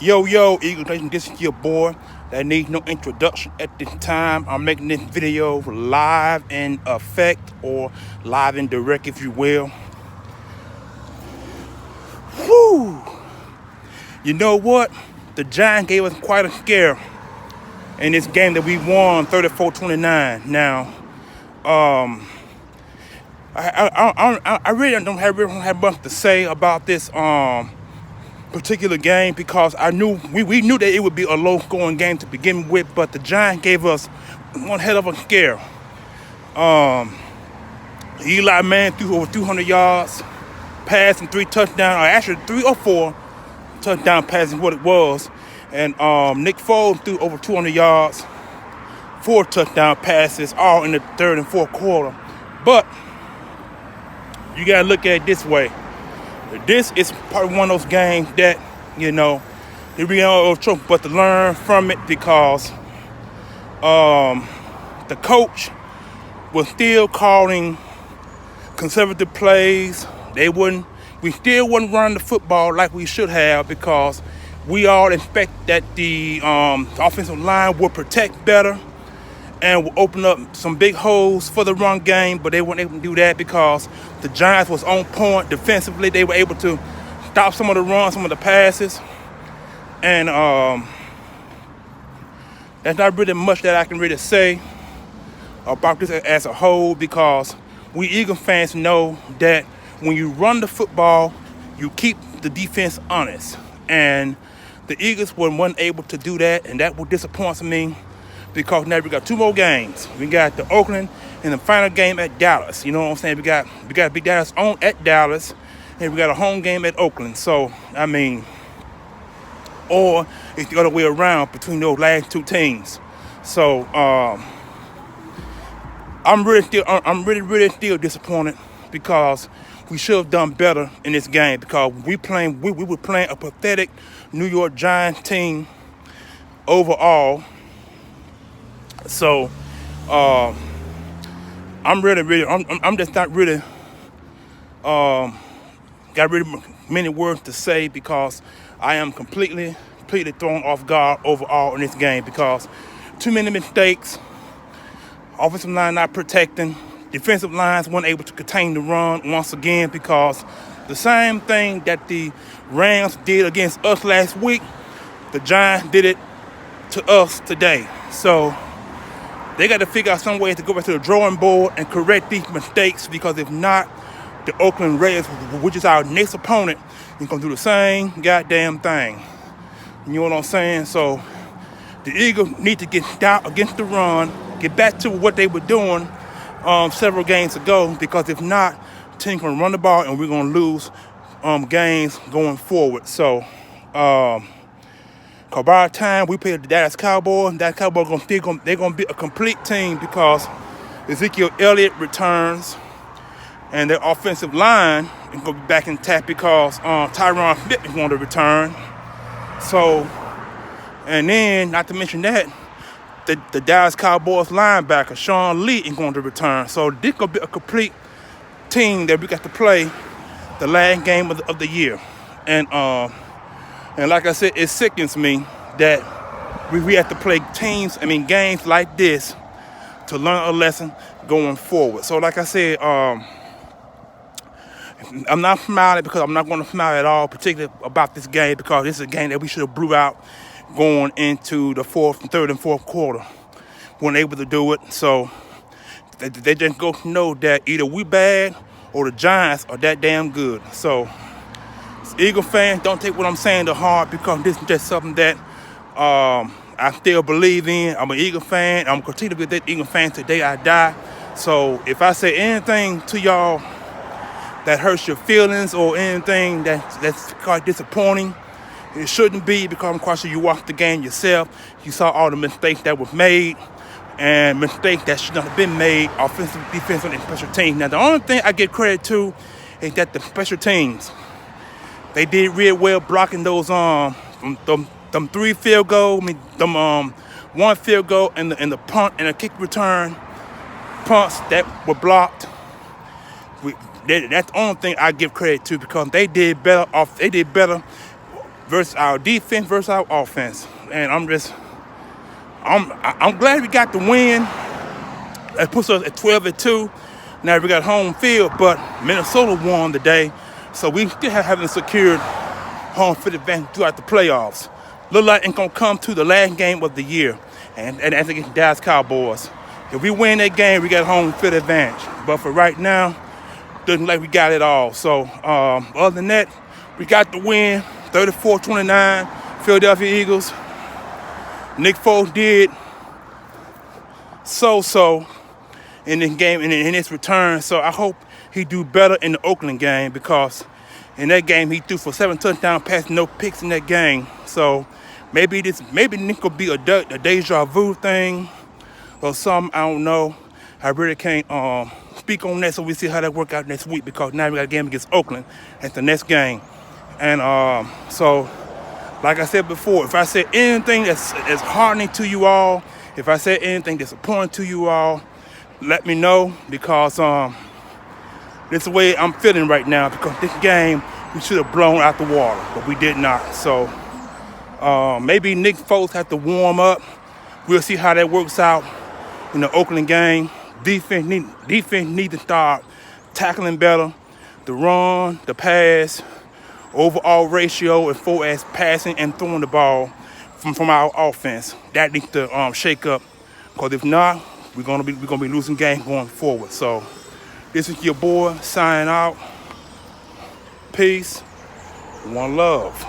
Yo, Eagle Nation, this is your boy that needs no introduction at this time. I'm making this video live in effect or live in direct, if you will. Whew! You know what? The Giants gave us quite a scare in this game that we won 34-29. Now, I really don't have much to say about this particular game because we knew that it would be a low-scoring game to begin with, but the Giants gave us one hell of a scare. Eli Manning threw over 200 yards, passing 3 touchdowns, or actually 3 or 4 touchdown passes, what it was. And Nick Foles threw over 200 yards, 4 touchdown passes, all in the third and fourth quarter. But you gotta look at it this way. This is probably one of those games that, we don't trouble but to learn from it because the coach was still calling conservative plays. We still wouldn't run the football like we should have because we all expect that the offensive line will protect better and will open up some big holes for the run game, but they weren't able to do that because the Giants was on point defensively. They were able to stop some of the runs, some of the passes, and there's not really much that I can really say about this as a whole because we Eagle fans know that when you run the football, you keep the defense honest, and the Eagles weren't able to do that, and that disappoints me. Because now we got 2 more games. We got the Oakland and the final game at Dallas. You know what I'm saying? We got Big Dallas on at Dallas, and we got a home game at Oakland. So or it's the other way around between those last 2 teams. So I'm really still disappointed because we should have done better in this game because we were playing a pathetic New York Giants team overall. So, I'm just not really, got really many words to say because I am completely thrown off guard overall in this game because too many mistakes, offensive line not protecting, defensive lines weren't able to contain the run once again because the same thing that the Rams did against us last week, the Giants did it to us today. So, they got to figure out some way to go back to the drawing board and correct these mistakes because if not, the Oakland Raiders, which is our next opponent, is going to do the same goddamn thing. You know what I'm saying? So the Eagles need to get down against the run, get back to what they were doing several games ago because if not, the team's going to run the ball and we're going to lose games going forward. So, because by the time we play the Dallas Cowboys, they're going to be a complete team because Ezekiel Elliott returns and their offensive line is going to be back intact because Tyron Smith is going to return. So, and then, not to mention that, the Dallas Cowboys linebacker, Sean Lee, is going to return. So this is going to be a complete team that we got to play the last game of the year. And like I said, it sickens me that we have to play games like this to learn a lesson going forward. So like I said, I'm not smiling because I'm not going to smile at all, particularly about this game because this is a game that we should have blew out going into the third and fourth quarter. Weren't able to do it. So they just go to know that either we bad or the Giants are that damn good. So Eagle fans, don't take what I'm saying to heart because this is just something that I still believe in. I'm an Eagle fan. I'm going to continue to be that Eagle fan till the day I die. So if I say anything to y'all that hurts your feelings or anything that's quite disappointing, it shouldn't be because I'm quite sure you watched the game yourself. You saw all the mistakes that were made and mistakes that should not have been made offensive, defensive, and special teams. Now, the only thing I give credit to is that the special teams, they did real well blocking those them 3 field goal, 1 field goal and the punt and the kick return punts that were blocked. That's the only thing I give credit to because they did better versus our defense versus our offense. And I'm glad we got the win. It puts us at 12-2. Now we got home field, but Minnesota won today, so we still haven't secured home field advantage throughout the playoffs. Look like it's gonna come to the last game of the year, and that's against Dallas Cowboys. If we win that game, we got home field advantage. But for right now, doesn't like we got it all. So other than that, we got the win, 34-29, Philadelphia Eagles. Nick Foles did so in this game, in his return. So I hope he do better in the Oakland game, because in that game he threw for 7 touchdown passes, no picks in that game. So maybe Nick will be a deja vu thing or something. I don't know. I really can't speak on that. So we see how that work out next week, because now we got a game against Oakland. That's the next game. And so like I said before, if I said anything that's heartening to you all, if I said anything disappointing to you all, let me know, because this is the way I'm feeling right now, because this game we should have blown out the water, but we did not. So maybe Nick Foles have to warm up. We'll see how that works out in the Oakland game. Defense need to start tackling better. The run, the pass, overall ratio as far as passing and throwing the ball from our offense, that needs to shake up, because if not, we're gonna be losing games going forward. So this is your boy signing out. Peace, one love.